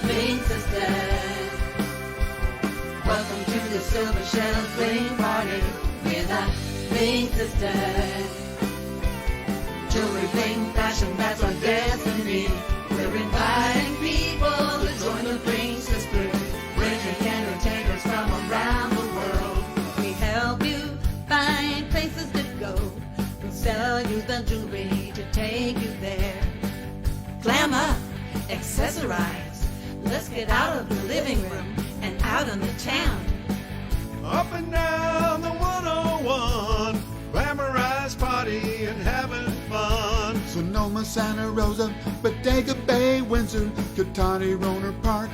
Bling Sisters. Welcome to the Silver Shells Bling Party. We're the Bling Sisters. Jewelry, bling, fashion, that's our destiny. We're inviting people to join the Bling Sisters. Bridging entertainers from around the world. We help you find places to go. We sell you the jewelry to take you there. Glam up, accessorize. Let's get out of the living room and out on the town. Up and down the 101, glamorized party and having fun. Sonoma, Santa Rosa, Bodega Bay, Windsor, Katani, Roner Park,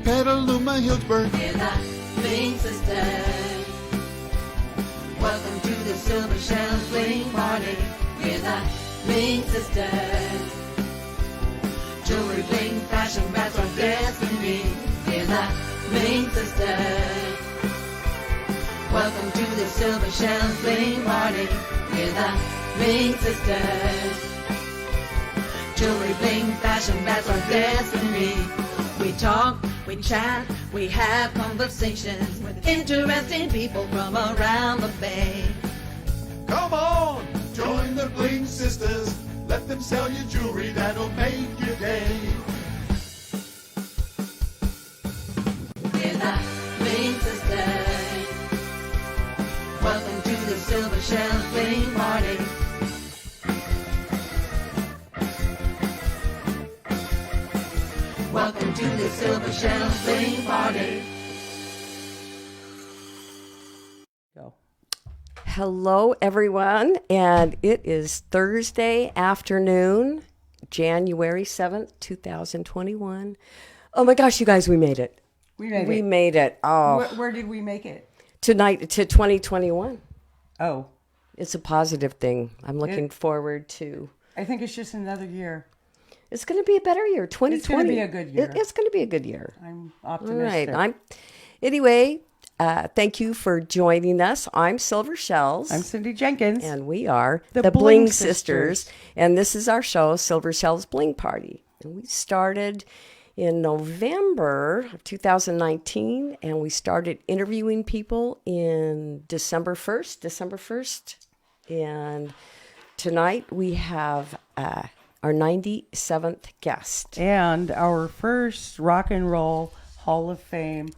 Petaluma, Hillsburg. We're the Bling Sisters. Welcome to the Silver Shells Bling Party. We're the Bling Sisters. Jewelry, bling, fashion, that's our destiny. We're the Bling Sisters. Welcome to the Silver Shells Bling Party. We're the Bling Sisters. Jewelry, bling, fashion, that's our destiny. We talk, we chat, we have conversations with interesting people from around the Bay. Come on, join the Bling Sisters. Let them sell you jewelry that'll make your day. We're the Bling Sisters. Welcome to the Silver Shells Bling Party. Welcome to the Silver Shells Bling Party. Go. Hello, everyone, and it is Thursday afternoon, January 7th, 2021. Oh my gosh, you guys, we made it. We made We it. made it. Oh, Where did we make it? tonight to 2021. Oh, It's a positive thing. I'm looking forward to. I think it's just another year. It's going to be a better year, 2020. It's gonna be a good year. It's going to be a good year. I'm All optimistic. right. Anyway, thank you for joining us. I'm Silver Shells. I'm Cindy Jenkins. And we are The the Bling Bling Sisters. And this is our show, Silver Shells Bling Party. And we started in November of 2019, and we started interviewing people in December 1st. And tonight we have our 97th guest. And our first Rock and Roll Hall of Fame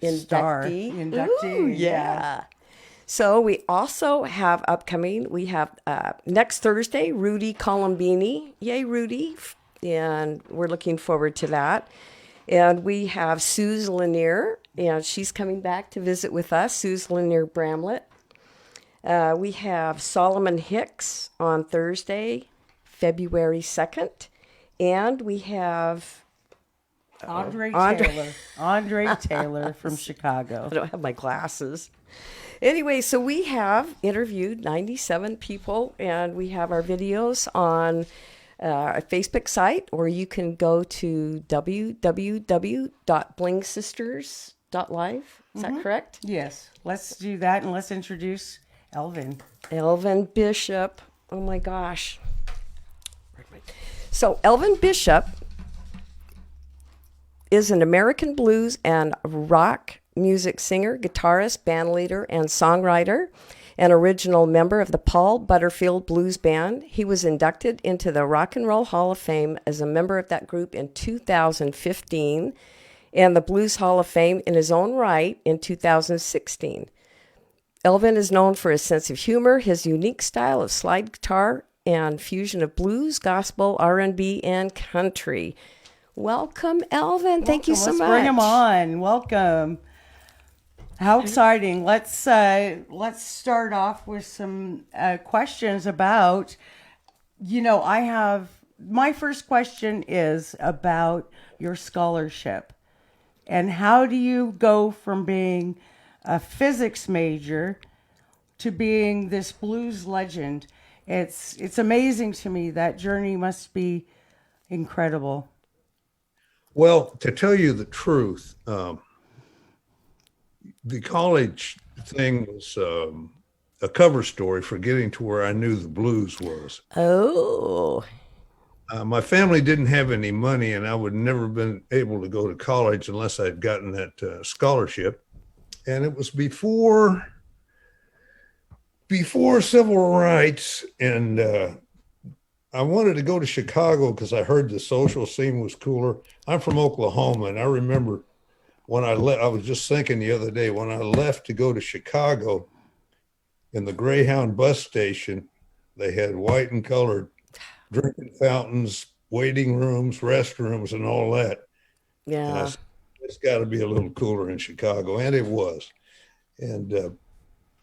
star. Inductee. Ooh, yeah. So we also have upcoming, we have next Thursday, Rudy Colombini. Yay, Rudy. And we're looking forward to that. And we have Suze Lanier, and she's coming back to visit with us, Suze Lanier Bramlett. We have Solomon Hicks on Thursday, February 2nd. And we have Andre Andre- Taylor. Andre Taylor from Chicago. I don't have my glasses. Anyway, so we have interviewed 97 people, and we have our videos on our Facebook site, or you can go to www.blingsisters.live. Is that correct? Yes. Let's do that and let's introduce Elvin. Elvin Bishop. Oh my gosh. So Elvin Bishop is an American blues and rock music singer, guitarist, bandleader, and songwriter, an original member of the Paul Butterfield Blues Band. He was inducted into the Rock and Roll Hall of Fame as a member of that group in 2015, and the Blues Hall of Fame in his own right in 2016. Elvin is known for his sense of humor, his unique style of slide guitar, and fusion of blues, gospel, R&B, and country. Welcome, Elvin. Thank you so Let's much. bring him on. Welcome. How exciting. Let's start off with some questions about, my first question is about your scholarship. And how do you go from being a physics major to being this blues legend? It's amazing to me. That journey must be incredible. Well, to tell you the truth, the college thing was a cover story for getting to where I knew the blues was. Oh, My family didn't have any money, and I would never been able to go to college unless I'd gotten that scholarship. And it was before civil rights, and I wanted to go to Chicago because I heard the social scene was cooler. I'm from Oklahoma, and I remember when I left. I was just thinking the other day when I left to go to Chicago, in the Greyhound bus station, they had white and colored drinking fountains, waiting rooms, restrooms, and all that. And I Yeah. said, it's got to be a little cooler in Chicago, and it was. And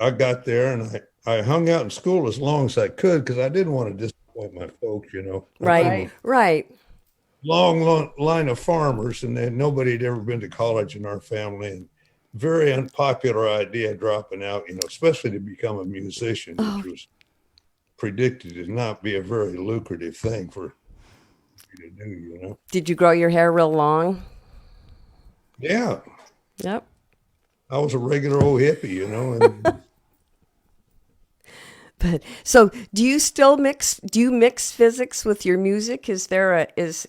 I got there, and I hung out in school as long as I could because I didn't want to disappoint my folks, you know. I Right. come Right. Right. long line of farmers, and then nobody had ever been to college in our family, and very unpopular idea dropping out, you know, especially to become a musician, which was predicted to not be a very lucrative thing for you to do, you know. Did you grow your hair real long? Yeah, Yep. I was a regular old hippie, you know, and But so, do you still mix? Do you mix physics with your music? Is there a is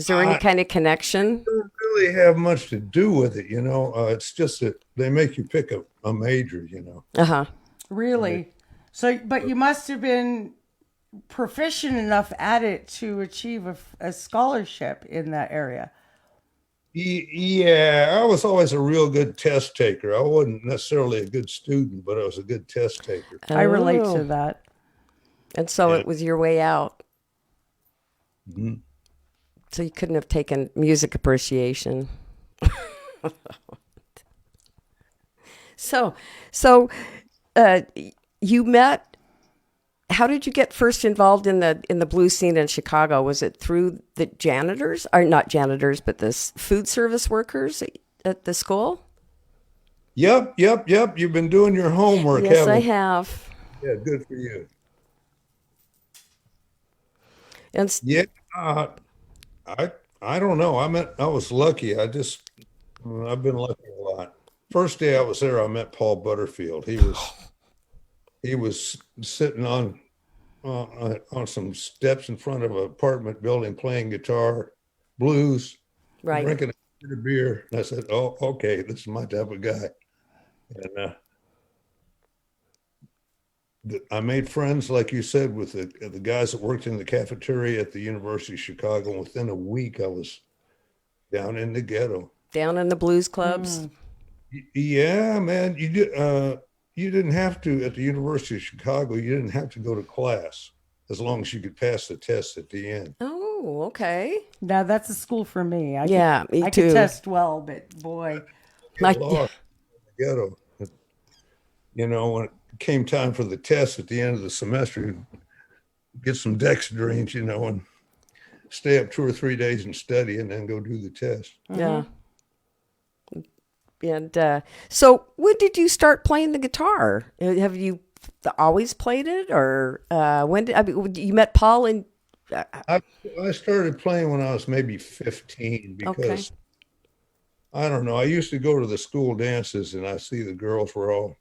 there any kind of connection? don't really have much to do with it, you know. It's just that they make you pick a major, you know. Uh huh. Really? So, but you must have been proficient enough at it to achieve a scholarship in that area. Yeah, I was always a real good test taker. I wasn't necessarily a good student, but I was a good test taker. I relate Oh. to that. And so Yeah. it was your way out. So you couldn't have taken music appreciation. So, you met. How did you get first involved in the blues scene in Chicago? Was it through the janitors, or not janitors, but the food service workers at the school? Yep. You've been doing your homework, Yes, haven't I you? have. Yeah, good for you. And Yeah, I don't know. I was lucky. I've been lucky a lot. First day I was there, I met Paul Butterfield. He was sitting on some steps in front of an apartment building, playing guitar, blues, right. drinking a bit of beer. And I said, "Oh, okay, this is my type of guy." And I made friends, like you said, with the guys that worked in the cafeteria at the University of Chicago. And within a week, I was down in the ghetto. Down in the blues clubs. Yeah, man, you didn't have to at the University of Chicago. You didn't have to go to class as long as you could pass the test at the end. Oh, okay. Now that's a school for me. Yeah, me I too. could test well, but boy, Like, Lost in the ghetto. You know, when it came time for the test at the end of the semester, you'd get some dexedrines, you know, and stay up 2 or 3 days and study, and then go do the test. yeah. And so, when did you start playing the guitar? Have you always played it, or you met Paul and? I started playing when I was maybe 15 because I don't know. I used to go to the school dances and I see the girls were all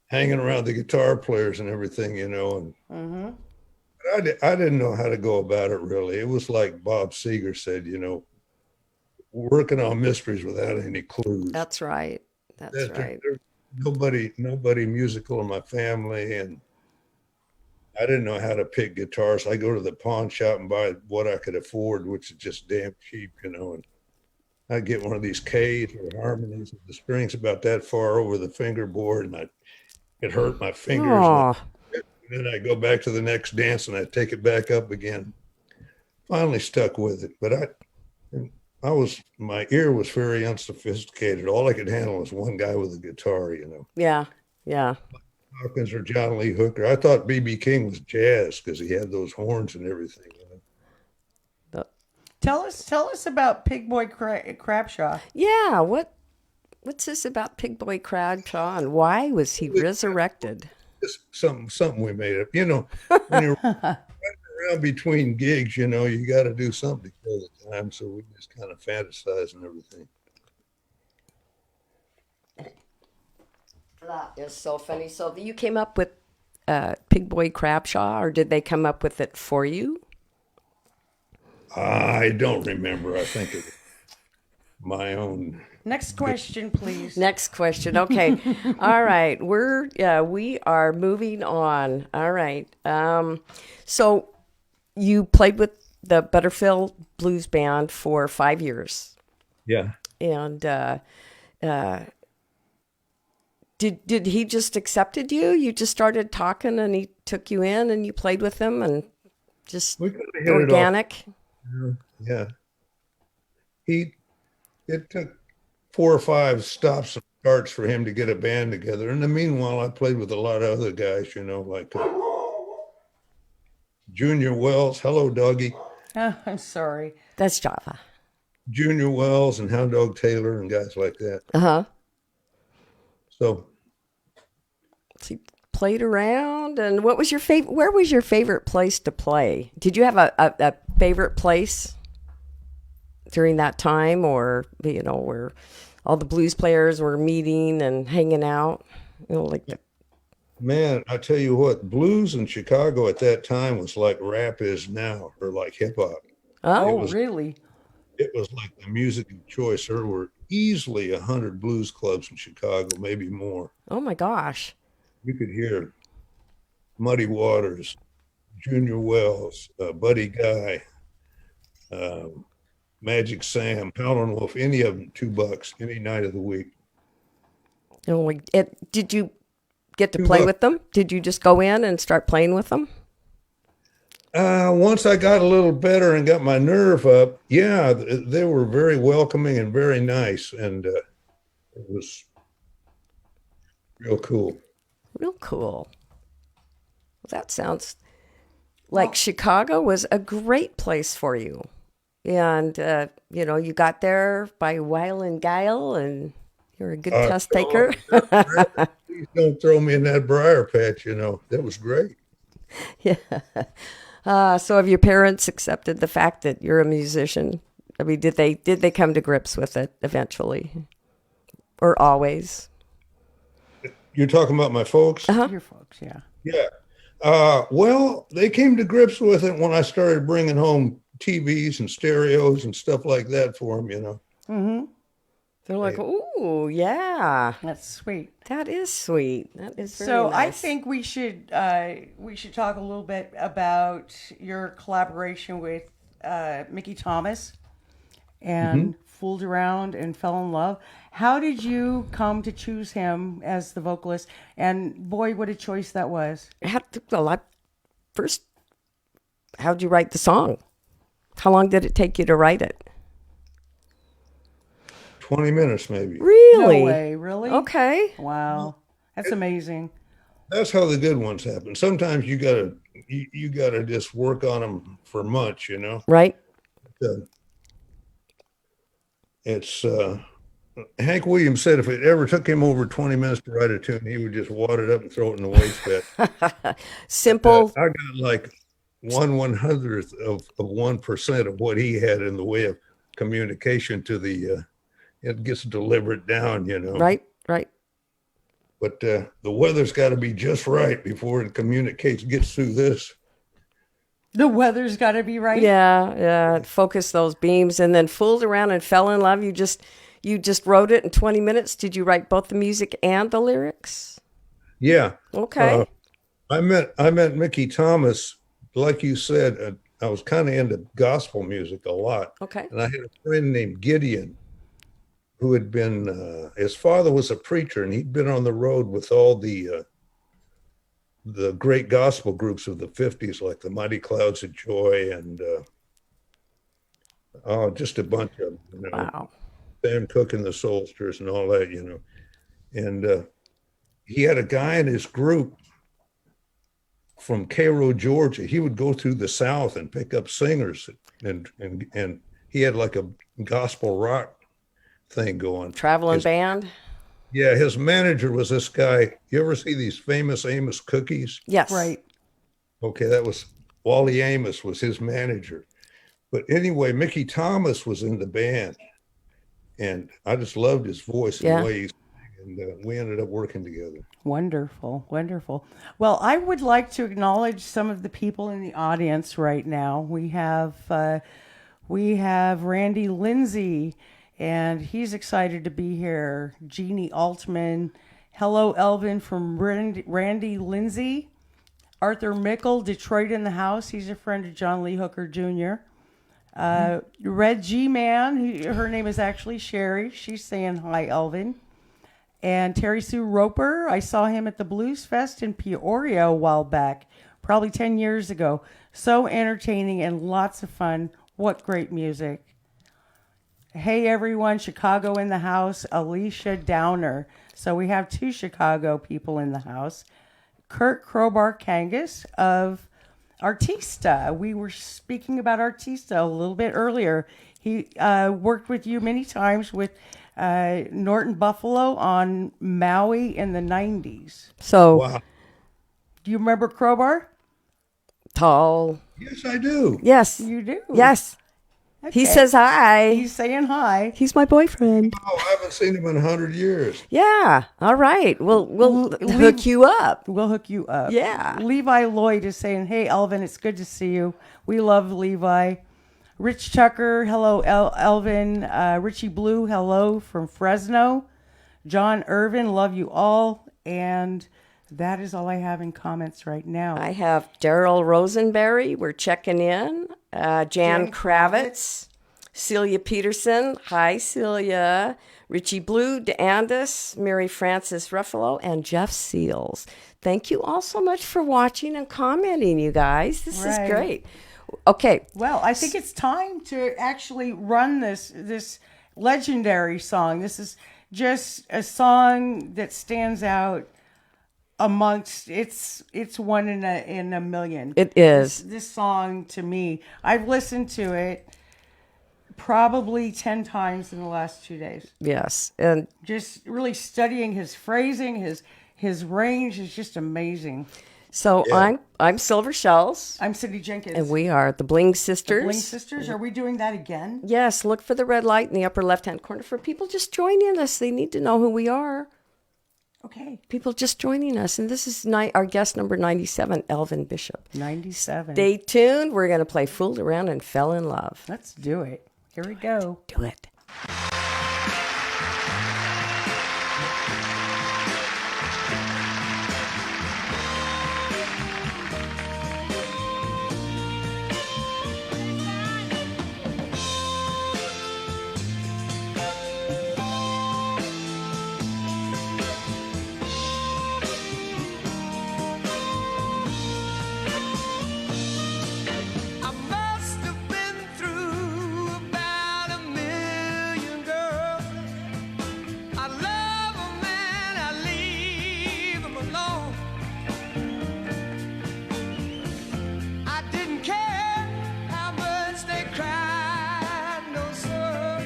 hanging around the guitar players and everything, you know. And I didn't know how to go about it really. It was like Bob Seger said, you know, working on mysteries without any clues. That's right. That's There- right. there- nobody musical in my family, and I didn't know how to pick guitars. I go to the pawn shop and buy what I could afford, which is just damn cheap, you know. And I get one of these K's or harmonies with the strings about that far over the fingerboard, and it hurt my fingers. Oh, And then I go back to the next dance and I take it back up again. Finally stuck with it, but my ear was very unsophisticated. All I could handle was one guy with a guitar, you know. yeah, yeah. Hawkins or John Lee Hooker. I thought B.B. King was jazz because he had those horns and everything. You know? tell us about Pig Boy Crabshaw. Yeah, what's this about Pig Boy Cragshaw, and why was he resurrected? Just something we made up. You know, when you're running around between gigs, you know, you got to do something to kill the time. So we just kind of fantasize and everything. That is so funny. So you came up with Pig Boy Crabshaw, or did they come up with it for you? I don't remember. I think it was my own. Next question, please. Next question. Okay. All right. We are moving on. All right. So you played with the Butterfield Blues Band for 5 years. Yeah. And did he just accepted you? You just started talking and he took you in and you played with him and just We could have hit it off. organic? Yeah. It took 4 or 5 stops and starts for him to get a band together. In the meanwhile, I played with a lot of other guys, like Junior Wells. Hello, Dougie. Oh, I'm sorry. That's Java. Junior Wells and Hound Dog Taylor and guys like that. Uh-huh. So So you played around, and what was your favorite? Where was your favorite place to play? Did you have a favorite place during that time, or where all the blues players were meeting and hanging out? man, I tell you what, blues in Chicago at that time was like rap is now, or like hip hop. Oh, was- really? It was like the music of choice. There were easily 100 blues clubs in Chicago, maybe more. Oh my gosh! You could hear Muddy Waters, Junior Wells, Buddy Guy, Magic Sam, Howlin' Wolf, any of them, $2 any night of the week. Did you get to Two play bucks. with them? Did you just go in and start playing with them? Once I got a little better and got my nerve up, yeah, they were very welcoming and very nice, and it was real cool. Real cool. That sounds like Chicago was a great place for you. And, you got there by wile and guile, and you're a good test taker. Please don't throw me in that briar patch, that was great. Yeah. So have your parents accepted the fact that you're a musician? I mean, did they come to grips with it eventually, or always? You're talking about my folks? Your folks, yeah. Yeah. Well, they came to grips with it when I started bringing home TVs and stereos and stuff like that for them, Mm-hmm. They're like, "Ooh, yeah, That's sweet. that is sweet. That is very So I nice." think we should talk a little bit about your collaboration with Mickey Thomas and Fooled Around and Fell in Love. How did you come to choose him as the vocalist? And boy, what a choice that was. First, how'd you write the song? How long did it take you to write it? 20 minutes maybe. Really? No way, really? Okay. Wow. That's amazing. That's how the good ones happen. Sometimes you gotta just work on them for months, Right? It's Hank Williams said if it ever took him over 20 minutes to write a tune, he would just wad it up and throw it in the waste bin. Simple. I got like 1/100th of 1% of what he had in the way of communication to the it gets delivered down, Right? Right. But the weather's got to be just right before it gets through this. The weather's got to be right. Yeah. Focus those beams, and then Fooled Around and Fell in Love. You just wrote it in 20 minutes. Did you write both the music and the lyrics? Yeah. Okay. I met Mickey Thomas, like you said. I was kind of into gospel music a lot. Okay. And I had a friend named Gideon who had been, his father was a preacher, and he'd been on the road with all the great gospel groups of the 50s, like the Mighty Clouds of Joy and just a bunch of them, Wow. Sam Cooke and the Soulsters and all that, And he had a guy in his group from Cairo, Georgia. He would go through the South and pick up singers, and he had like a gospel rock thing going. Traveling band? Yeah, his manager was this guy. You ever see these famous Amos cookies? Yes. Right. Okay, that was Wally Amos was his manager. But anyway, Mickey Thomas was in the band, and I just loved his voice and Yeah. the way he sang. and we ended up working together. Wonderful, wonderful. Well, I would like to acknowledge some of the people in the audience right now. We have Randy Lindsay, and he's excited to be here. Jeannie Altman, hello, Elvin from Randy Lindsay. Arthur Mickle, Detroit in the house. He's a friend of John Lee Hooker Jr. Red G Man, her name is actually Sherry. She's saying hi, Elvin. And Terry Sue Roper, I saw him at the Blues Fest in Peoria a while back, probably 10 years ago. So entertaining and lots of fun. What great music. Hey everyone, Chicago in the house, Alicia Downer. So we have 2 Chicago people in the house. Kurt Crowbar Kangas of Artista. We were speaking about Artista a little bit earlier. He worked with you many times with Norton Buffalo on Maui in the 90s. So Wow. Do you remember Crowbar? tall. Yes, I do. Yes. You do? Yes. He Okay. says hi. He's saying hi. He's my boyfriend. Oh, I haven't seen him in 100 years. Yeah. All right. We'll hook you up. We'll hook you up. Yeah. Levi Lloyd is saying, hey, Elvin, it's good to see you. We love Levi. Rich Tucker, hello, Elvin. Richie Blue, hello from Fresno. John Irvin, love you all. And that is all I have in comments right now. I have Daryl Rosenberry. We're checking in. Jan Kravitz. Celia Peterson. Hi, Celia. Richie Blue, DeAndis, Mary Frances Ruffalo, and Jeff Seals. Thank you all so much for watching and commenting, you guys. This Right. is great. Okay. Well, I think it's time to actually run this legendary song. This is just a song that stands out amongst it's one in a million. It is. This song to me, I've listened to it probably 10 times in the last 2 days. Yes. And Just really studying his phrasing, his range is just amazing. so Yeah. I'm Silver Shells, I'm Cindy Jenkins. and we are the Bling Sisters. Bling Sisters. Are we doing that again? Yes, look for the red light in the upper left-hand corner for people just joining us. They need to know who we are. Okay. People just joining us. And this is our guest number 97, Elvin Bishop. 97. Stay tuned. We're going to play Fooled Around and Fell in Love. Let's do it. Here we go. Do it. I must have been through about 1,000,000 girls. I love 'em and I leave 'em alone. I didn't care how much they cried, no sir.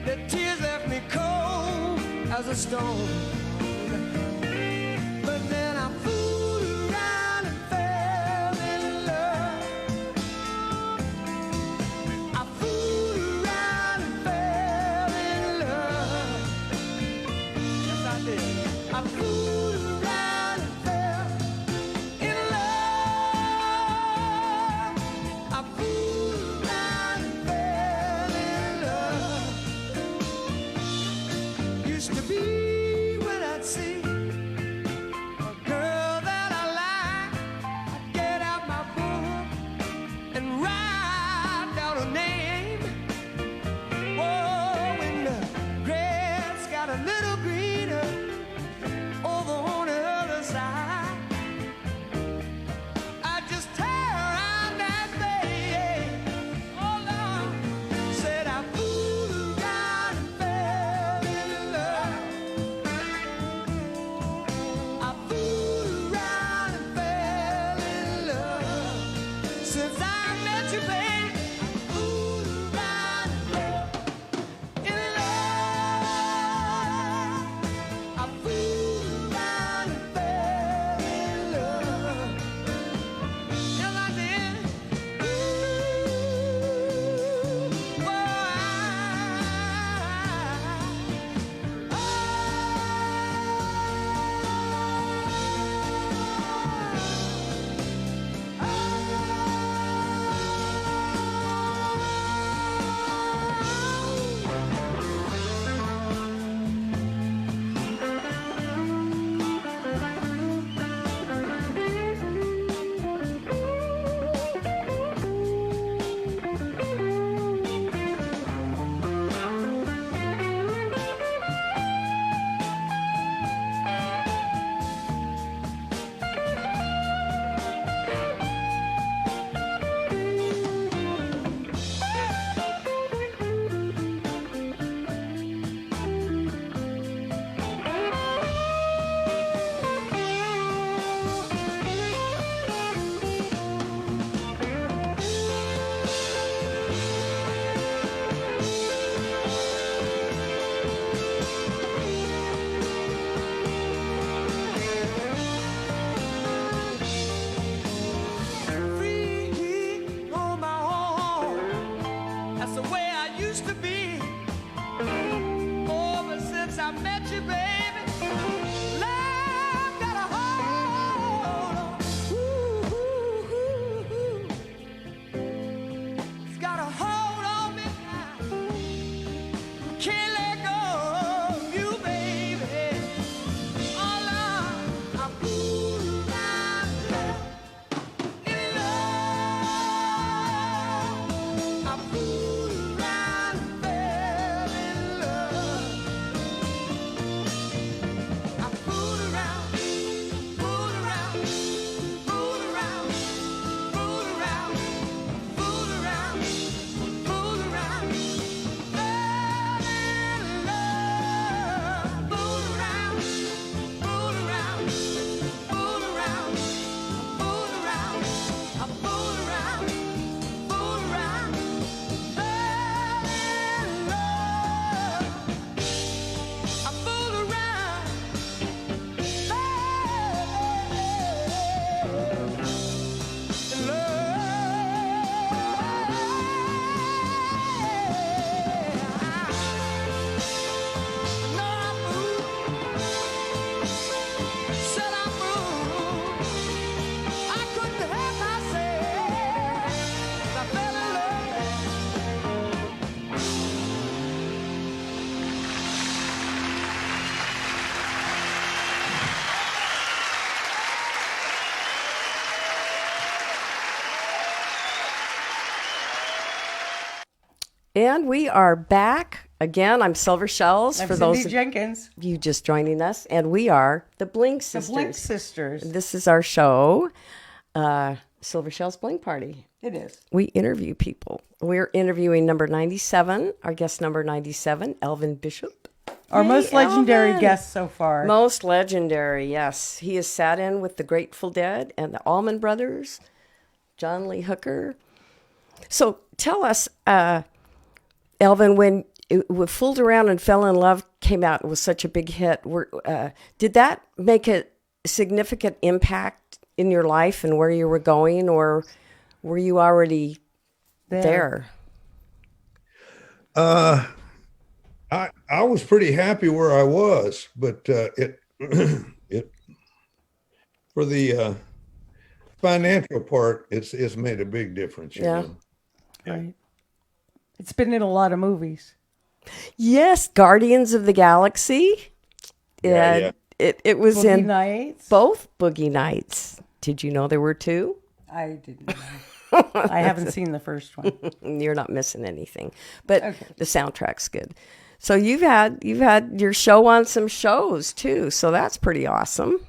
Their tears left me cold as a stone. But then I fooled around and fell in love. I fooled around and fell in love. Yes, I did. I fooled around and fell in love. I fooled around and fell in love. Used to be when And we are back again. I'm Silver Shells I'm for Cindy those Jenkins, of you just joining us, and we are the Blink the Sisters. Blink Sisters. This is our show, Silver Shells Blink Party. It is. We interview people. We're interviewing number 97, our guest number 97, Elvin Bishop. Our Hey, most legendary Elvin. guest so far. Most legendary, yes. He has sat in with the Grateful Dead and the Allman Brothers, John Lee Hooker. So tell us, Elvin, when Fooled Around and Fell in Love came out, it was such a big hit. Did that make a significant impact in your life and where you were going, or were you already there? I was pretty happy where I was, but it for the financial part, it's made a big difference. You Yeah. know? Right. It's been in a lot of movies. Yes, Guardians of the Galaxy. Yeah, It was Boogie in Nights. both Boogie Nights. Did you know there were two? I didn't know. I haven't seen the first one. You're not missing anything, but Okay. the soundtrack's good. So you've had your show on some shows too, so that's pretty awesome.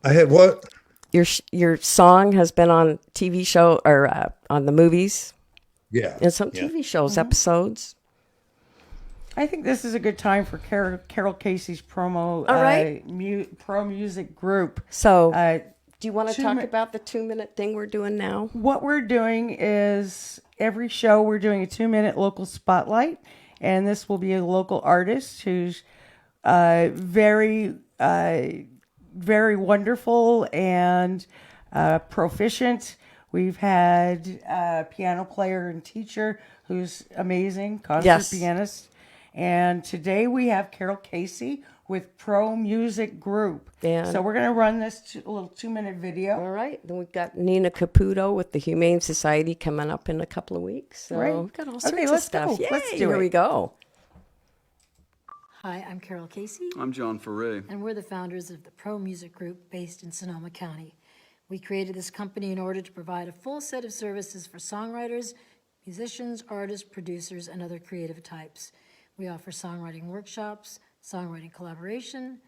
I had what? Your song has been on TV show or on the movies Yeah, and some yeah. TV shows episodes. I think this is a good time for Carol Casey's promo. All right. Pro music group. So do you want to 2 talk mi- about the 2-minute thing we're doing now? What we're doing is every show we're doing a 2-minute local spotlight, and this will be a local artist who's very wonderful and proficient. We've had a piano player and teacher who's amazing, concert Yes. pianist. And today we have Carol Casey with Pro Music Group. And- So we're going to run this a little 2-minute video. All right. Then we've got Nina Caputo with the Humane Society coming up in a couple of weeks. So Right. we've got all Okay, sorts of let's stuff. go. Yay, Let's do here it. we go. Hi, I'm Carol Casey, I'm John Foray. and we're the founders of the Pro Music Group based in Sonoma County. We created this company in order to provide a full set of services for songwriters, musicians, artists, producers, and other creative types. We offer songwriting workshops, songwriting collaboration,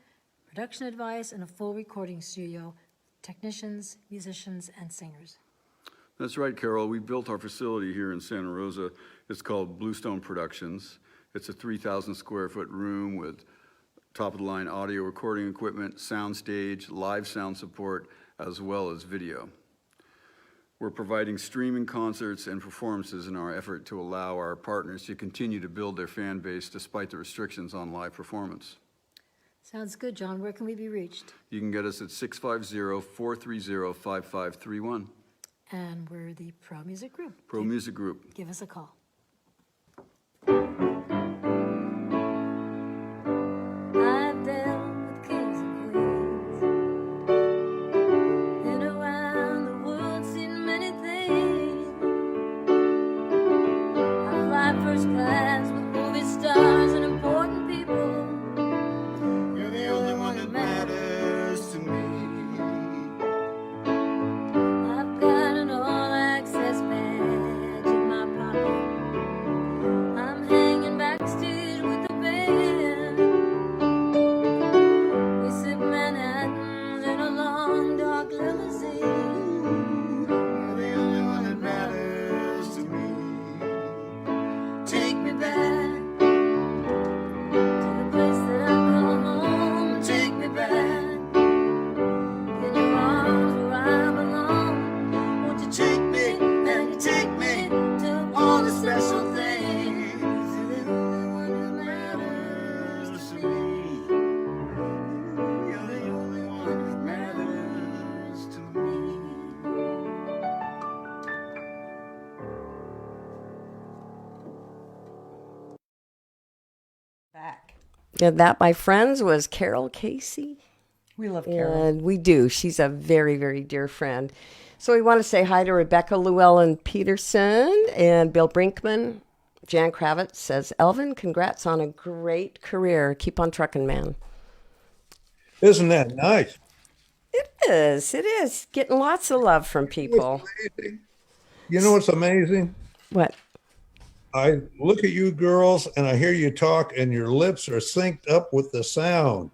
production advice, and a full recording studio, technicians, musicians, and singers. That's right, Carol. We built our facility here in Santa Rosa. It's called Bluestone Productions. It's a 3,000 square foot room with top-of-the-line audio recording equipment, sound stage, live sound support, as well as video. We're providing streaming concerts and performances in our effort to allow our partners to continue to build their fan base despite the restrictions on live performance. Sounds good, John. Where can we be reached? You can get us at 650-430-5531. And we're the Pro Music Group. Pro Music Group. Give us a call. I've dealt with kings and queens, been around the world, seen many things. I fly first class with movie stars and important people. You're the only one that matters to me. I've got an all-access badge in my pocket. I'm hanging backstage with the band. We sip Manhattans in a long dark limousine. You're the only one that matters to me. Take me back to the place that I call home. Take me back in your arms where I belong. Won't you take me and you take me to all the special things? You're the only one who matters to me. You're the only one who matters to me. Back. And that, my friends, was Carol Casey. We love Carol. And we do. She's a very, very dear friend. So we want to say hi to Rebecca Llewellyn Peterson and Bill Brinkman. Jan Kravitz says, Elvin, congrats on a great career. Keep on trucking, man. Isn't that nice? It is. It is. Getting lots of love from people. You know what's amazing? What? I look at you girls and I hear you talk and your lips are synced up with the sound.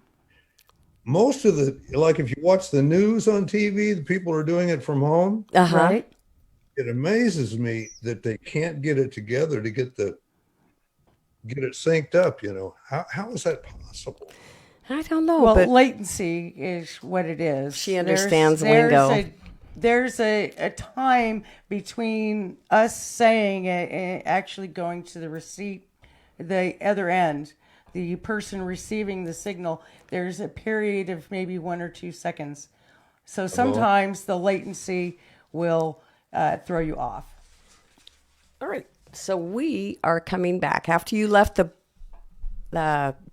Most of the, like if you watch the news on TV, the people are doing it from home. Uh-huh. Right? It amazes me that they can't get it together to get it synced up, you know. How is that possible? I don't know, Well, but latency is what it is. She understands lingo. There's a time between us saying it and actually going to the other end, the person receiving the signal. There's a period of maybe 1 or 2 seconds. So sometimes the latency will throw you off. all right. So we are coming back after you left the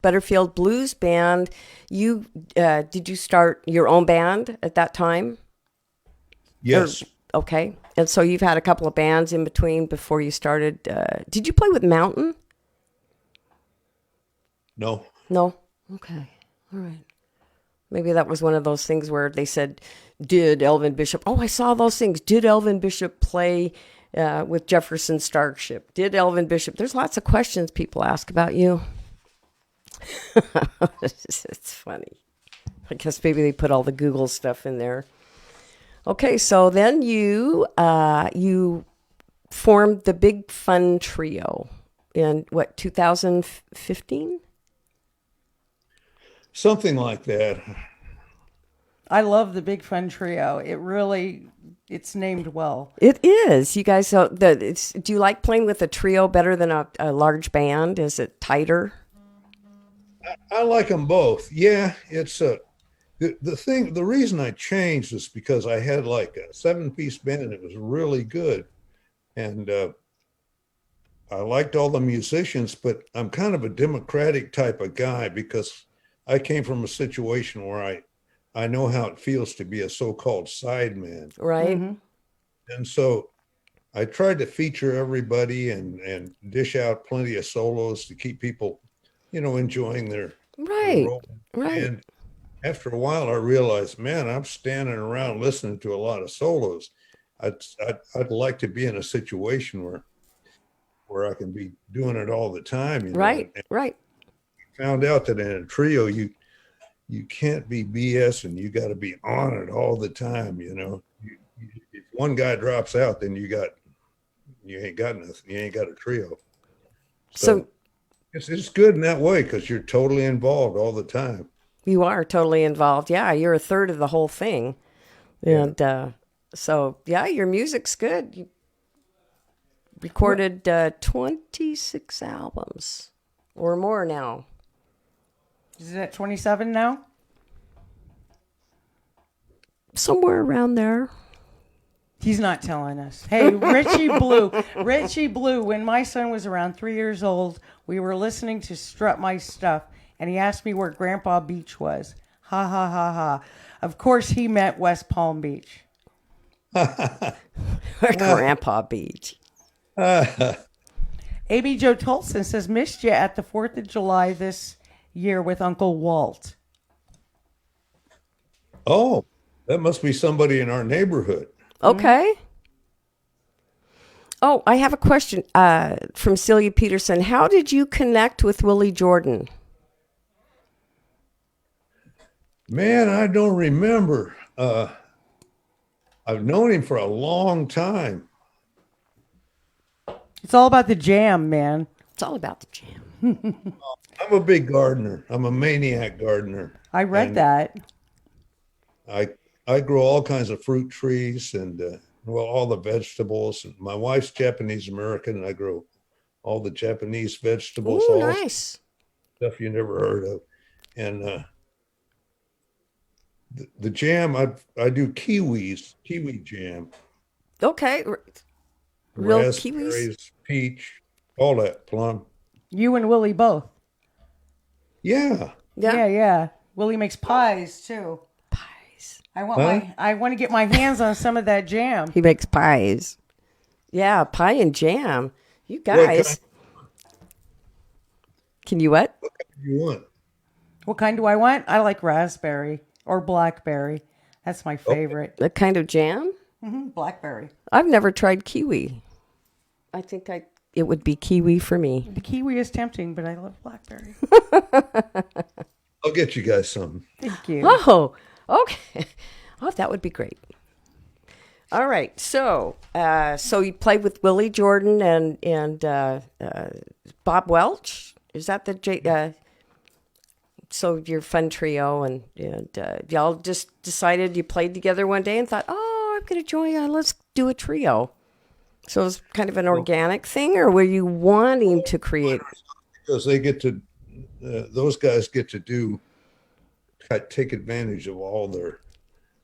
Butterfield Blues Band. You did you start your own band at that time? Yes. Okay, and so you've had a couple of bands in between before you started. Did you play with Mountain? No. No. Okay. All right. Maybe that was one of those things where they said, "Did Elvin Bishop?" Oh, I saw those things. Did Elvin Bishop play with Jefferson Starship? Did Elvin Bishop? There's lots of questions people ask about you. It's funny. I guess maybe they put all the Google stuff in there. Okay, so then you formed the Big Fun Trio in what, 2015? Something like that. I love the Big Fun Trio. It's named well. It is. You guys, do you like playing with a trio better than a large band? Is it tighter? I like them both. Yeah, it's the reason I changed is because I had like a 7-piece band and it was really good. And I liked all the musicians, but I'm kind of a democratic type of guy because I came from a situation where I know how it feels to be a so-called sideman. Right. Mm-hmm. And so I tried to feature everybody and dish out plenty of solos to keep people, enjoying their role. Right. And after a while, I realized, man, I'm standing around listening to a lot of solos. I'd like to be in a situation where I can be doing it all the time. Right. And Right. found out that in a trio, you can't be BS and you got to be on it all the time. If one guy drops out, then you ain't got nothing. You ain't got a trio. So it's good in that way because you're totally involved all the time. you are totally involved. Yeah, you're a third of the whole thing. And so, yeah, your music's good. You recorded 26 albums or more now. Is it at 27 now? Somewhere around there. He's not telling us. Hey, Richie Blue, when my son was around 3 years old, we were listening to Strut My Stuff, and he asked me where Grandpa Beach was. Ha, ha, ha, ha. Of course, he meant West Palm Beach. Grandpa Beach. A.B. Joe Tolson says, missed you at the 4th of July this year with Uncle Walt. Oh, that must be somebody in our neighborhood. Okay. Oh, I have a question from Celia Peterson. How did you connect with Willie Jordan? Man, I don't remember. I've known him for a long time. It's all about the jam, man. It's all about the jam. I'm a big gardener. I'm a maniac gardener. I read that. I grow all kinds of fruit trees and all the vegetables. And my wife's Japanese American, and I grow all the Japanese vegetables. Ooh, all nice. Stuff you never heard of. And the jam, I do kiwi jam. Okay. Real Raspberries, kiwis? peach, all that, plum. You and Willie both. Yeah. Yeah. Willie makes pies too. Pies. I want to get my hands on some of that jam. He makes pies. Yeah, pie and jam. You guys. Can you what? What kind do you want? What kind do I want? I like raspberry or blackberry. That's my favorite. That kind of jam? Blackberry. I've never tried kiwi. I think it would be kiwi for me. The kiwi is tempting, but I love blackberry. I'll get you guys some. Thank you. Oh, okay. Oh, that would be great. All right. So you played with Willie Jordan and Bob Welch. Is that the so your fun trio and y'all just decided you played together one day and thought, oh, I'm gonna join you. Let's do a trio. So it was kind of an organic thing, or were you wanting to create? Because they get to, those guys get to take advantage of all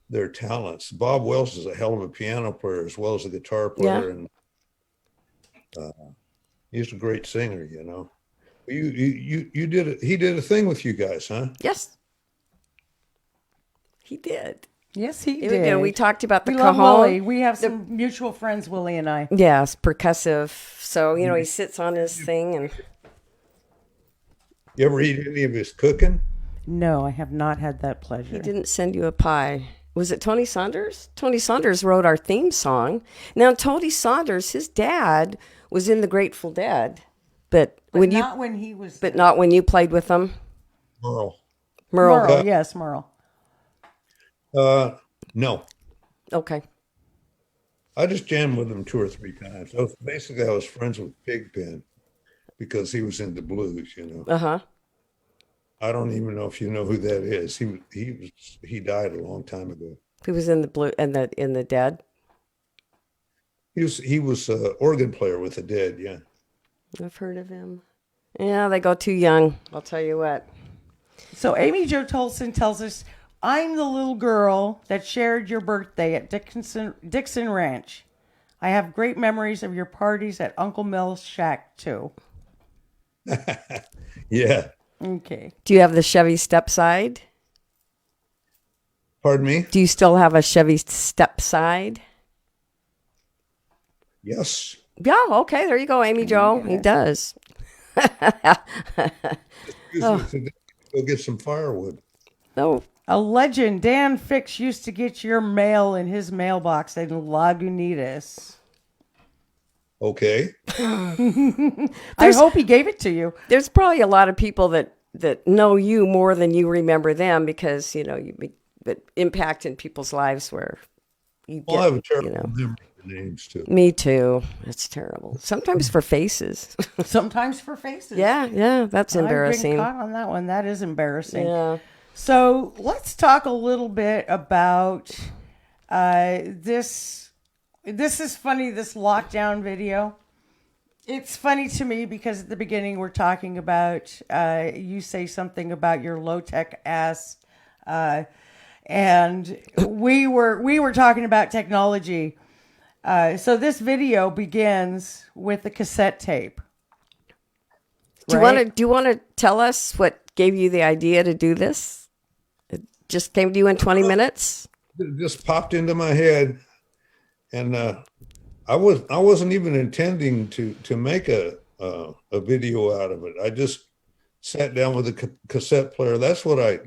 their talents. Bob Welch is a hell of a piano player as well as a guitar player, and he's a great singer. You know, you did it. He did a thing with you guys, huh? Yes, he did. Yes, he You did. know, we talked about the We love cajon. Willie. We have some mutual friends, Willie and I. Yes, percussive. So, you know, he sits on his thing and You ever eat any of his cooking? No, I have not had that pleasure. he didn't send you a pie. Was it Tony Saunders? Tony Saunders wrote our theme song. Now, Tony Saunders, his dad was in the Grateful Dead, but not when he was. but not when you played with them. Merle. Merle, yes, Merle. No. Okay. I just jammed with him 2 or 3 times. I was friends with Pigpen because he was into blues, you know. Uh-huh. I don't even know if you know who that is. He died a long time ago. He was in the blue in the Dead. He was an organ player with the Dead, yeah. I've heard of him. Yeah, they go too young. I'll tell you what. So Amy Jo Tolson tells us, I'm the little girl that shared your birthday at Dixon Ranch. I have great memories of your parties at Uncle Mel's shack, too. Yeah. Okay. Do you have the Chevy stepside? Pardon me? Do you still have a Chevy stepside? Yes. Yeah, okay, there you go, Amy Jo. He does. Go get some firewood. Oh, A legend, Dan Fix used to get your mail in his mailbox in Lagunitas. Okay. I hope he gave it to you. there's probably a lot of people that know you more than you remember them because, you know, you the impact in people's lives where you get, Well, I have a terrible you know. memory for names, too. Me too. It's terrible. Sometimes for faces. Sometimes for faces. Yeah, that's I've embarrassing. been caught on that one. That is embarrassing. Yeah. So let's talk a little bit about this. This is funny, this lockdown video. It's funny to me because at the beginning we're talking about, you say something about your low-tech ass, and we were talking about technology. So this video begins with the cassette tape. Do you want to tell us what gave you the idea to do this? It just came to you in 20 minutes? It just popped into my head, and I wasn't even intending to make a video out of it. I just sat down with a cassette player. That's what I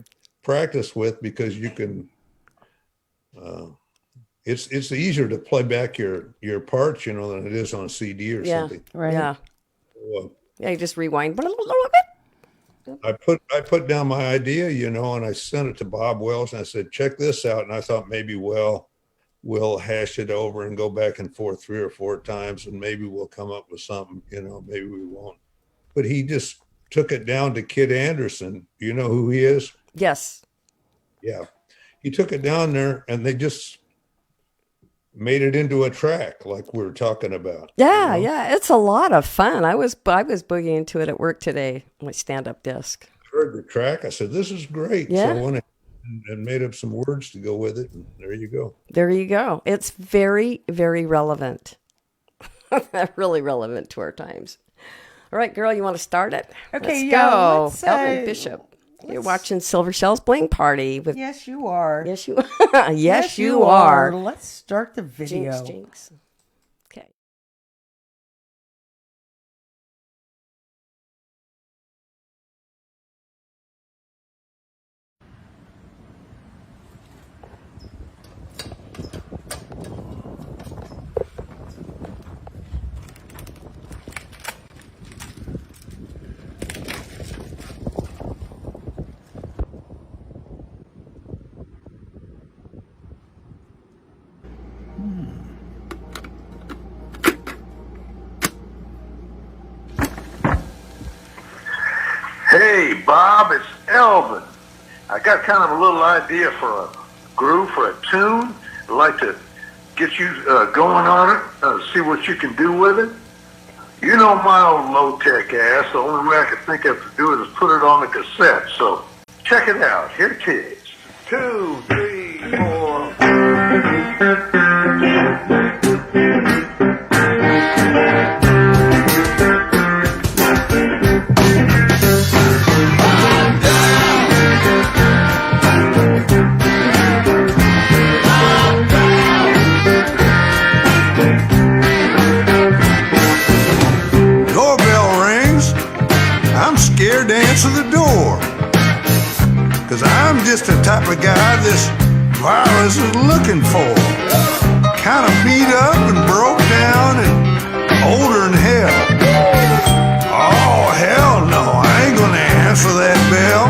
practice with because you can. It's easier to play back your parts, you know, than it is on a CD or something. Right. Yeah. So, Yeah, you just rewind. I put down my idea, you know, and I sent it to Bob Wells and I said, check this out. And I thought maybe, well, we'll hash it over and go back and forth 3 or 4 times and maybe we'll come up with something, you know, maybe we won't. But he just took it down to Kid Anderson. You know who he is? Yes. Yeah. He took it down there and they just made it into a track like we were talking about. Yeah, you know? yeah. It's a lot of fun. I was boogieing to it at work today, my stand-up desk. Heard the track. I said, this is great. Yeah. So I went ahead and made up some words to go with it. And there you go. There you go. It's very, very relevant. Really relevant to our times. All right, girl, you want to start it? Okay, let's yeah, go. let's, Elvin Bishop. You're watching Silver Shell's Bling Party with. Yes, you are. Yes, you. Yes, you are. Let's start the video. Jinx, jinx. Okay. Hey, Bob, it's Elvin. I got kind of a little idea for a groove, for a tune. I'd like to get you going on it, see what you can do with it. You know my old low-tech ass. The only way I can think of to do it is put it on the cassette. So check it out. Here it is. 2, 3, 4. Doorbell rings. I'm scared to answer the door. Cause I'm just the type of guy this virus is looking for. Kinda beat up and broke down and older than hell. Oh, hell no, I ain't gonna answer that bell.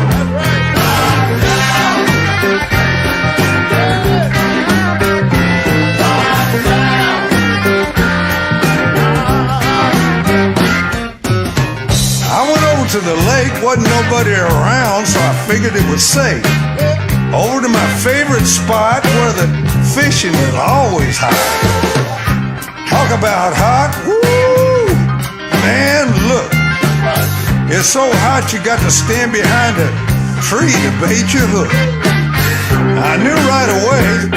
I went over to the lake, wasn't nobody around, so I figured it was safe. Over to my favorite spot where the fishing is always hot. Talk about hot, woo! Man, look. It's so hot you got to stand behind a tree to bait your hook. I knew right away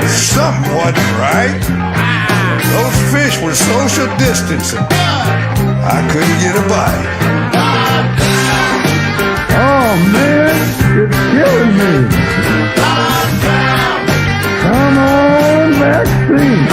something wasn't right. Those fish were social distancing. I couldn't get a bite. Oh man, it's killing me. Come on, vaccine.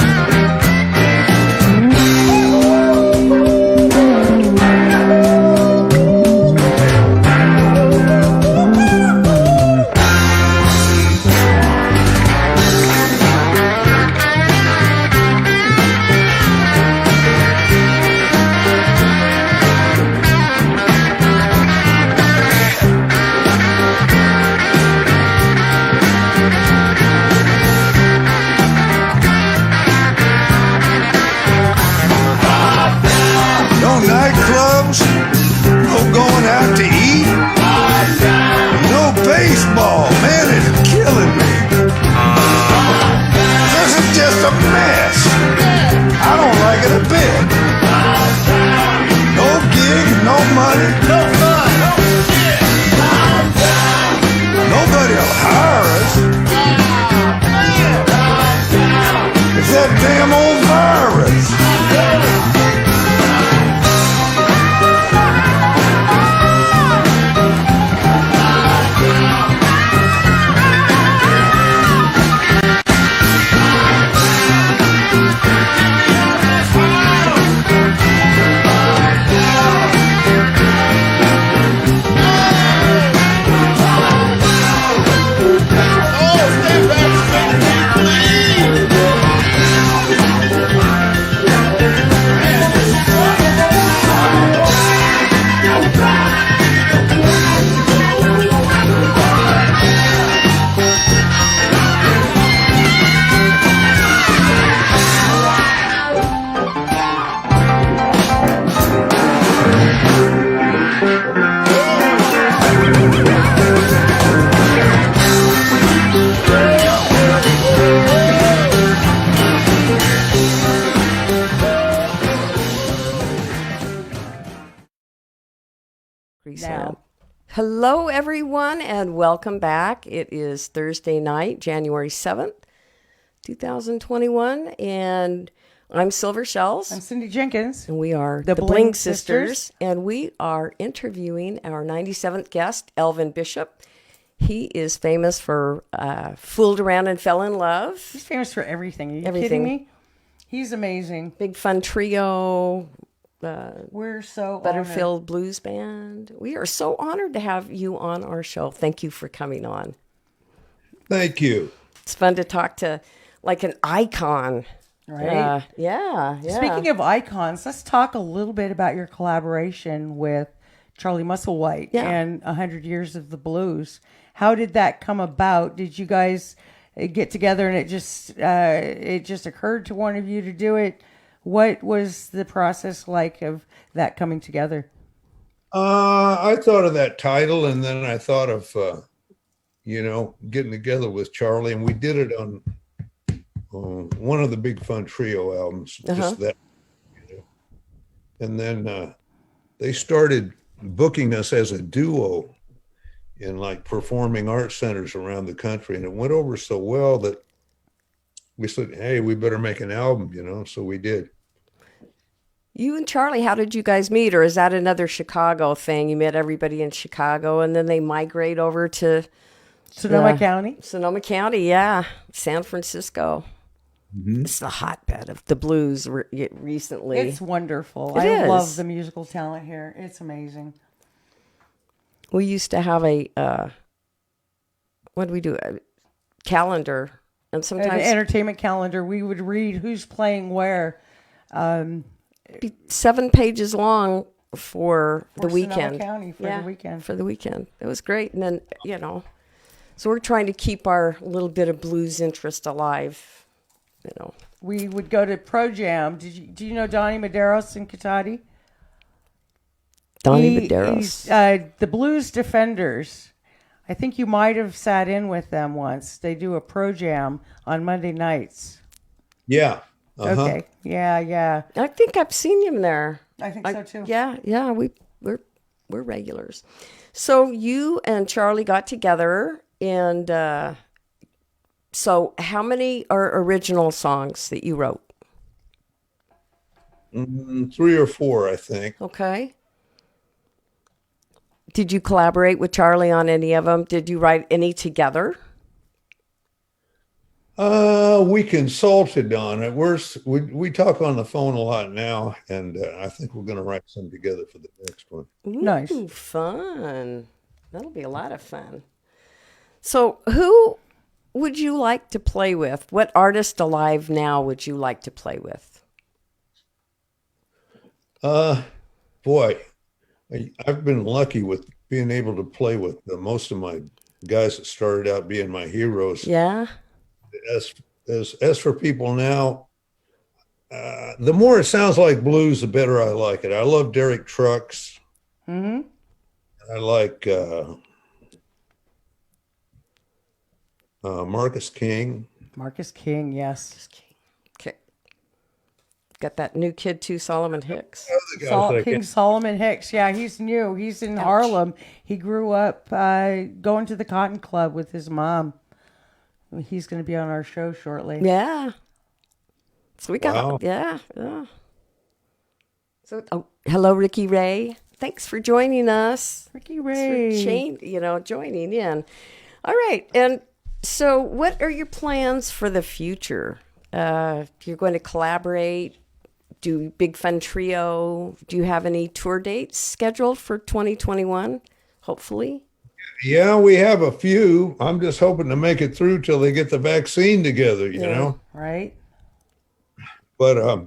No nightclubs, no going out to eat, no baseball, man, it's killing me. This is just a mess. I don't like it a bit. No gig, no money, no fun, no shit. Nobody'll hire us. It's that damn old virus. Now. Hello, everyone, and welcome back. It is Thursday night, January 7th, 2021, and I'm Silver Shells. I'm Cindy Jenkins. And we are the Bling Sisters. Sisters, and we are interviewing our 97th guest, Elvin Bishop. He is famous for Fooled Around and Fell in Love. He's famous for everything. Are you Everything. kidding me? He's amazing. Big Fun Trio. We're so Butterfield Blues Band. We are so honored to have you on our show. Thank you for coming on. Thank you. It's fun to talk to like an icon. Right? Yeah. Speaking of icons, let's talk a little bit about your collaboration with Charlie Musselwhite and 100 Years of the Blues. How did that come about? Did you guys get together and it just occurred to one of you to do it? What was the process like of that coming together? I thought of that title, and then I thought of, getting together with Charlie, and we did it on one of the Big Fun Trio albums, just that. And then they started booking us as a duo in like performing arts centers around the country, and it went over so well that we said, hey, we better make an album, so we did. You and Charlie, how did you guys meet? Or is that another Chicago thing? You met everybody in Chicago and then they migrate over to Sonoma County? Sonoma County, yeah. San Francisco. Mm-hmm. It's the hotbed of the blues recently. It's wonderful. I love the musical talent here. It's amazing. We used to have a, what did we do? A calendar. And sometimes an entertainment calendar. We would read who's playing where. Be 7 pages long for the weekend. Sonoma County the weekend. For the weekend. It was great. And then, so we're trying to keep our little bit of blues interest alive, We would go to Pro Jam. Do you know Donnie Medeiros in Cotati? Donnie Medeiros. The Blues Defenders. I think you might have sat in with them once. They do a Pro Jam on Monday nights. Yeah. Uh-huh. Okay. Yeah. I think I've seen him there. I think so too. Yeah. We're regulars. So you and Charlie got together, and so how many are original songs that you wrote? 3 or 4, I think. Okay. Did you collaborate with Charlie on any of them? Did you write any together? We consulted on it. We talk on the phone a lot now, and I think we're going to write some together for the next one. Ooh, nice. Fun. That'll be a lot of fun. So who would you like to play with? What artist alive now would you like to play with? Boy, I've been lucky with being able to play with most of my guys that started out being my heroes. Yeah. As for people now, the more it sounds like blues, the better I like it. I love Derek Trucks. Mm-hmm. I like Marcus King. Marcus King, yes. Okay. Got that new kid too, Solomon Hicks. King Solomon Hicks. Yeah, he's new. He's in Harlem. He grew up going to the Cotton Club with his mom. He's going to be on our show shortly. Yeah. So we got, yeah. So, hello, Ricky Ray. Thanks for joining us. Ricky Ray. Thanks for joining in. All right. And so what are your plans for the future? You're going to collaborate, do Big Fun Trio. Do you have any tour dates scheduled for 2021, hopefully? Yeah, we have a few. I'm just hoping to make it through till they get the vaccine together, you know? Right. But,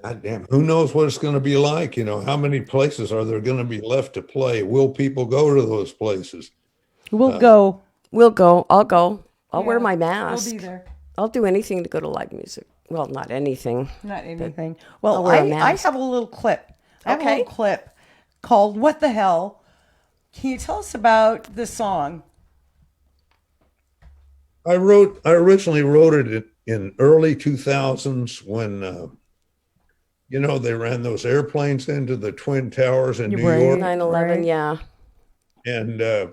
goddamn, who knows what it's going to be like? How many places are there going to be left to play? Will people go to those places? We'll go. We'll go. I'll go. I'll wear my mask. We'll be there. I'll do anything to go to live music. Well, not anything. Not anything. Well, I have a little clip. I have a little clip called What the Hell? Can you tell us about the song? I originally wrote it in early 2000s when, they ran those airplanes into the Twin Towers in New York. 9/11, yeah. And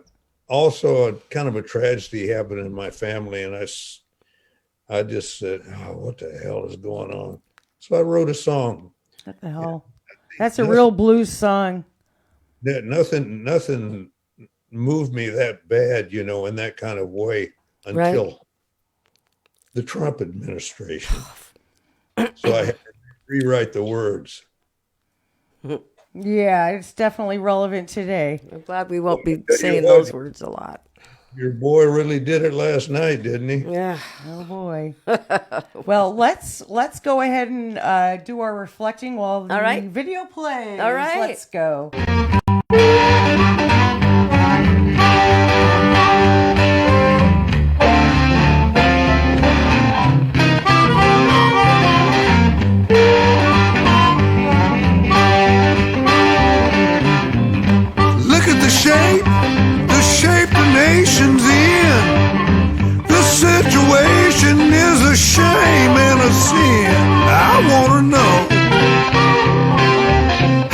also kind of a tragedy happened in my family. And I just said, what the hell is going on? So I wrote a song. What the hell? That's a real blues song. Nothing moved me that bad, in that kind of way until the Trump administration. So I had to rewrite the words. Yeah, it's definitely relevant today. I'm glad we won't be saying those words a lot. Your boy really did it last night, didn't he? Yeah. Oh boy. Well, let's go ahead and do our reflecting while the video plays. All right. Let's go. wanna know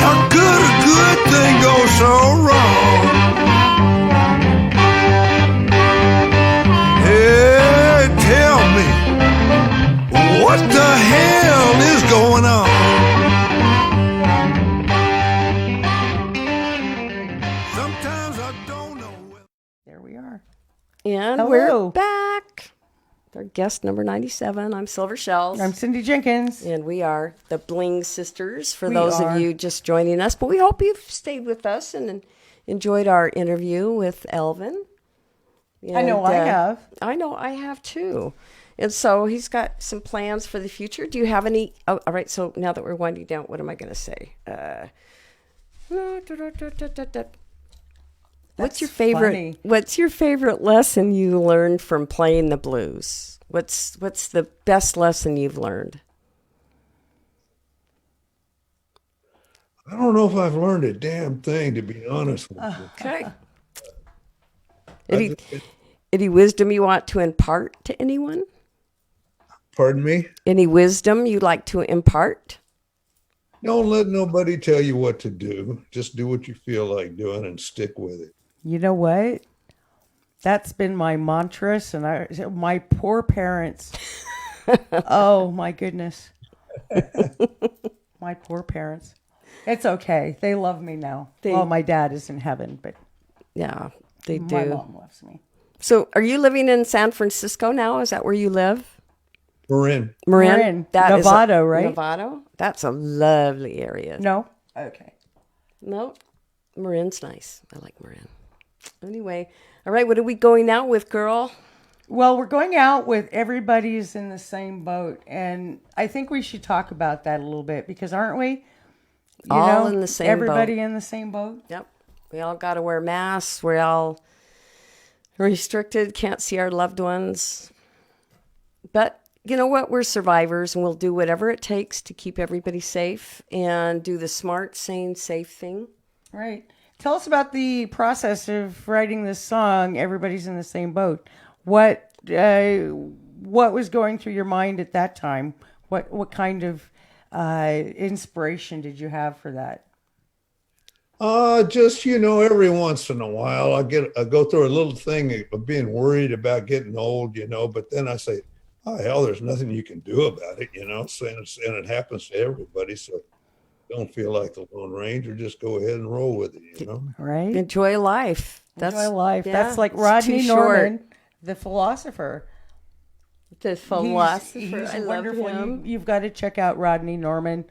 how could a good thing go so wrong? Hey, tell me, what the hell is going on? Sometimes I don't know. There we are. And Hello. we're back. Our guest number 97. I'm Silver Shells. I'm Cindy Jenkins. And we are the Bling Sisters for We those are. of you just joining us. But we hope you've stayed with us and enjoyed our interview with Elvin. I know I have. I know I have too. And so he's got some plans for the future. Do you have any? Oh, all right. So now that we're winding down, what am I going to say? What's your favorite? funny. What's your favorite lesson you learned from playing the blues? What's the best lesson you've learned? I don't know if I've learned a damn thing, to be honest with you. Okay. Any wisdom you want to impart to anyone? Pardon me? Any wisdom you like to impart? Don't let nobody tell you what to do. Just do what you feel like doing and stick with it. You know what? That's been my mantra, and my poor parents. Oh my goodness. My poor parents. It's okay. They love me now. Well, my dad is in heaven, but Yeah, they do. my mom loves me. So, are you living in San Francisco now? Is that where you live? Marin. Marin. That is Novato, right? Novato? That's a lovely area. No? Okay. No, Marin's nice. I like Marin. Anyway, all right, what are we going out with, girl? Well, we're going out with everybody's in the same boat, and I think we should talk about that a little bit because aren't we? All in the same everybody boat. in the same boat. Yep. We all got to wear masks. We're all restricted, can't see our loved ones. But you know what? We're survivors, and we'll do whatever it takes to keep everybody safe and do the smart, sane, safe thing. Right. Tell us about the process of writing this song, Everybody's in the Same Boat. What was going through your mind at that time? What kind of inspiration did you have for that? Just, every once in a while I go through a little thing of being worried about getting old, but then I say, oh, hell, there's nothing you can do about it, and it happens to everybody. So don't feel like the Lone Ranger, just go ahead and roll with it, Right. Enjoy life. Enjoy life. yeah, That's like it's Rodney too short. Norman, the philosopher. The philosopher. He's I love wonderful. him. You've got to check out Rodney Norman.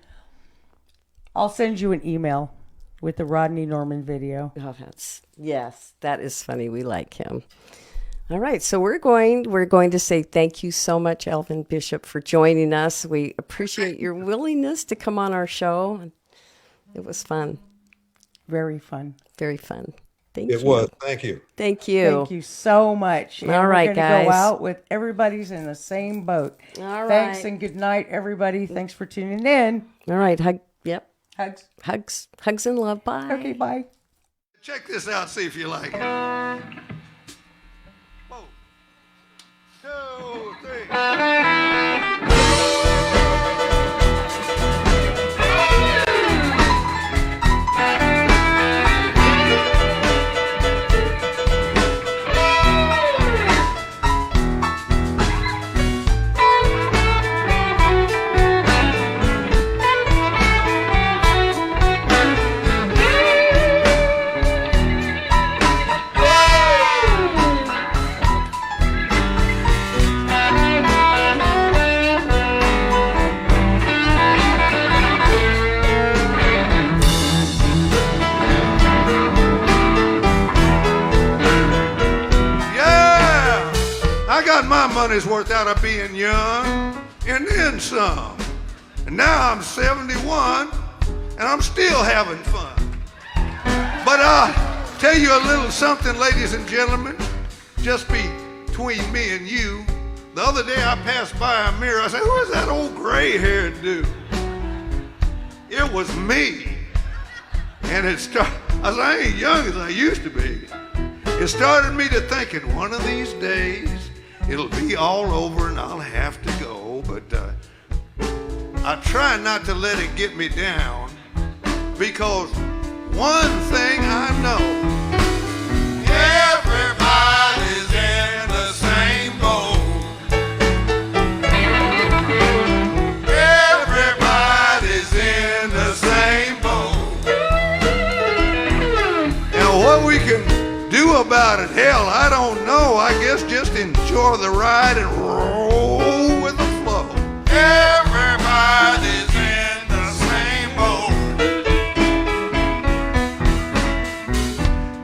I'll send you an email with the Rodney Norman video. Oh, that is funny. We like him. All right, so we're going to say thank you so much, Elvin Bishop, for joining us. We appreciate your willingness to come on our show. It was fun. Very fun. Very fun. Thank you. It was. Thank you. Thank you. Thank you so much. And All right, we're gonna guys. go out with everybody's in the same boat. All Thanks right. and good night, everybody. Thanks for tuning in. All right. Yep. Hugs. Hugs and love. Bye. Okay, bye. Check this out, see if you like it. 1, 2, 3. My money's worth out of being young and then some. And now I'm 71 and I'm still having fun. But I'll tell you a little something, ladies and gentlemen, just between me and you. The other day I passed by a mirror. I said, who is that old gray-haired dude? It was me. And I said, I ain't young as I used to be. It started me to thinking one of these days it'll be all over and I'll have to go. But I try not to let it get me down, because one thing I know, everybody's in the same boat. Everybody's in the same boat. And what we can do about it, hell, I don't know. I guess just enjoy the ride and roll with the flow. Everybody's in the same boat.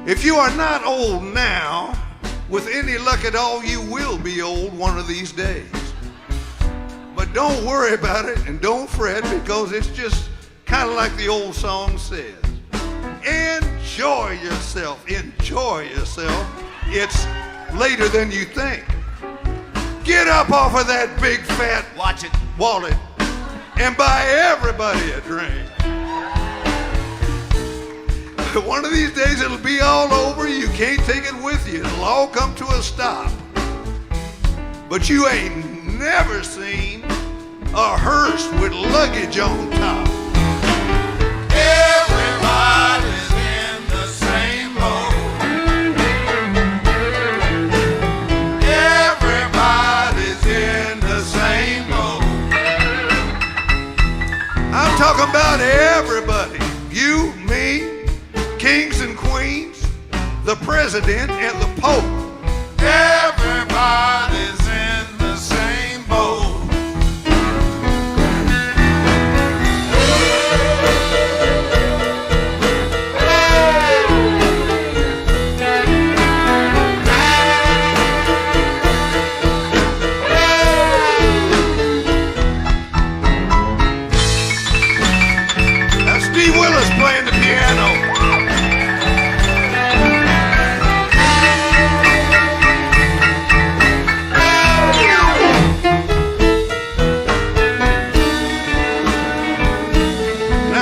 If you are not old now, with any luck at all, you will be old one of these days. But don't worry about it and don't fret, because it's just kind of like the old song says. Enjoy yourself. Enjoy yourself. It's later than you think. Get up off of that big fat wallet and buy everybody a drink. One of these days it'll be all over. You can't take it with you. It'll all come to a stop. But you ain't never seen a hearse with luggage on top. Everybody's in the same boat. Everybody's in the same boat. I'm talking about everybody. You, me, kings and queens, the president and the pope. Everybody's in the same boat. That's Steve Willis playing the piano.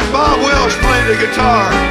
Bob Welch playing the guitar.